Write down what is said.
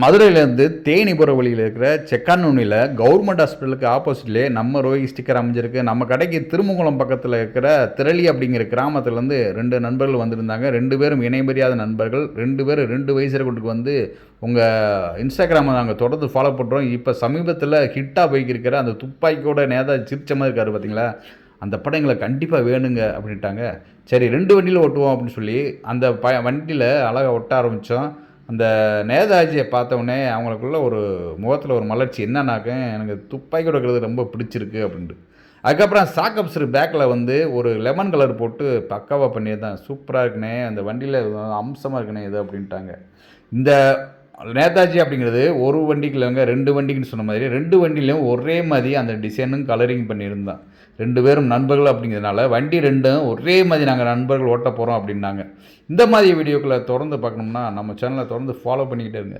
மதுரையிலேருந்து தேனி போகிற வழியில் இருக்கிற செக்கானூனில் கவர்மெண்ட் ஹாஸ்பிட்டலுக்கு ஆப்போசிட்லேயே நம்ம ரோஹி ஸ்டிக்கர் அமைஞ்சிருக்கு. நம்ம கடைக்கு திருமங்குளம் பக்கத்தில் இருக்கிற திரளி அப்படிங்கிற கிராமத்துலேருந்து 2 நண்பர்கள் வந்திருந்தாங்க. 2 பேரும் இணைபெரியாத நண்பர்கள். 2 பேரும் 2 வயசு கொண்டுக்கு வந்து உங்கள் இன்ஸ்டாகிராமை நாங்கள் தொடர்ந்து ஃபாலோ பண்ணுறோம். இப்போ சமீபத்தில் ஹிட்டாக போய்க்கிருக்கிற அந்த துப்பாக்கியோட நேதா சிரிச்ச மாதிரி இருக்கார் பார்த்தீங்களா, அந்த படம் எங்களை கண்டிப்பாக வேணுங்க அப்படின்ட்டாங்க. சரி 2 வண்டியில் ஓட்டுவோம் அப்படின்னு சொல்லி அந்த வண்டியில் அழகாக ஒட்ட ஆரம்பித்தோம். அந்த நேதாஜியை பார்த்தோன்னே அவங்களுக்குள்ள ஒரு முகத்தில் ஒரு மலர்ச்சி என்னன்னாக்க, எனக்கு துப்பாக்கி இருக்கிறது ரொம்ப பிடிச்சிருக்கு அப்படின்ட்டு. அதுக்கப்புறம் சாக்கப்ஸர் பேக்கில் வந்து ஒரு லெமன் கலர் போட்டு பக்காவாக பண்ணியிருந்தேன். சூப்பராக இருக்குண்ணே, அந்த வண்டியில் அம்சமாக இருக்குண்ணே இது அப்படின்ட்டாங்க. இந்த நேதாஜி அப்படிங்கிறது ஒரு வண்டிக்கு இல்லைங்க, 2 வண்டிக்குன்னு சொன்ன மாதிரி 2 வண்டிலையும் ஒரே மாதிரி அந்த டிசைனும் கலரிங் பண்ணியிருந்தான். 2 பேரும் நண்பர்கள் அப்படிங்கிறதுனால வண்டி 2ம் ஒரே மாதிரி நாங்கள் நண்பர்கள் ஓட்ட போகிறோம் அப்படின்னாங்க. இந்த மாதிரி வீடியோக்களை தொடர்ந்து பார்க்கணும்னா நம்ம சேனலை தொடர்ந்து ஃபாலோ பண்ணிக்கிட்டே இருங்க.